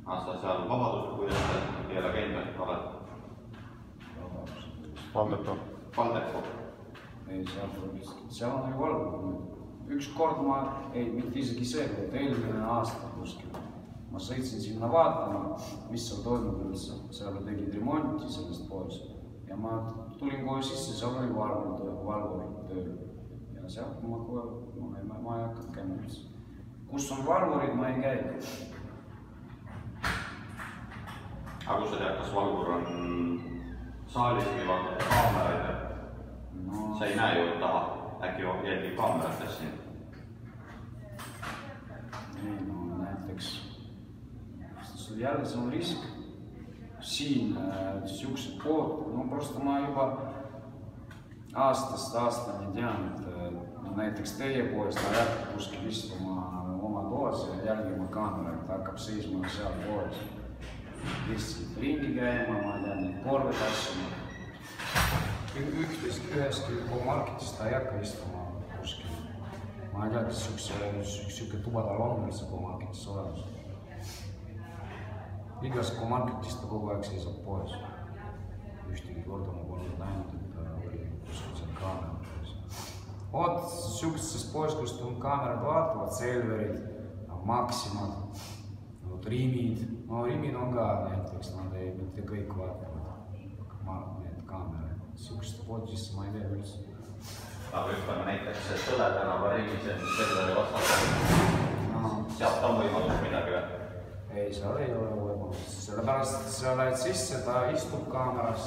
aasta seal Vabadusel, kuidas ei ole käinud oled? Valdepu. Ei, seal on ju valgu. Üks kord ma, ei, mitte isegi see, et eelmine aasta kuskil. Ma sõitsin sinna vaatama, mis seal toimub üldse. Seal tegid remonti sellest poes. Ja ma tulin kohe sisse, seal oli valgur tööl. Ja sealt ma kohe, ma ei hakanud käima üldse. Kus on valgurid, ma ei käi. Aga kus sa tead, kas valgur on saalis või vaatab kaameraid? Sa ei näe ju taha, äkki jälgib kaamerates siin? Ei, no näiteks, jälle see on risk. Siin siuksed pood, no prosto ma juba aastast aastani tean, et näiteks teie poest ta jätkab kuskil istuma oma toas ja jälgima kaameraid, ta hakkab seisma seal poes. Lihtsalt ringi käima, ma tean, neid korved asjama. Üheski marketis ta ei hakka istuma kuskil. Ma ei tea, kas siuke tuba tal on üldse marketis olemas. Igas marketis ta kogu aeg seisab poes. Ühtegi korda ma polnud näinud, et ta oli kuskil seal kaamerad. Oot, siukestes poes, kus on kaamerad vaatavad, Selverid, Maximad, Rimid. No Rimid on ka näiteks, nad ei mitte kõik vaatavad need kaamerad. Siukest poodisse ma ei tea üldse. Aga ütleme näiteks Tõle tänava Rimis, mis Selveri vastab. Sealt on võimalus midagi või? Ei, seal ei ole võimalus. Sellepärast, et sa lähed sisse, ta istub kaameras.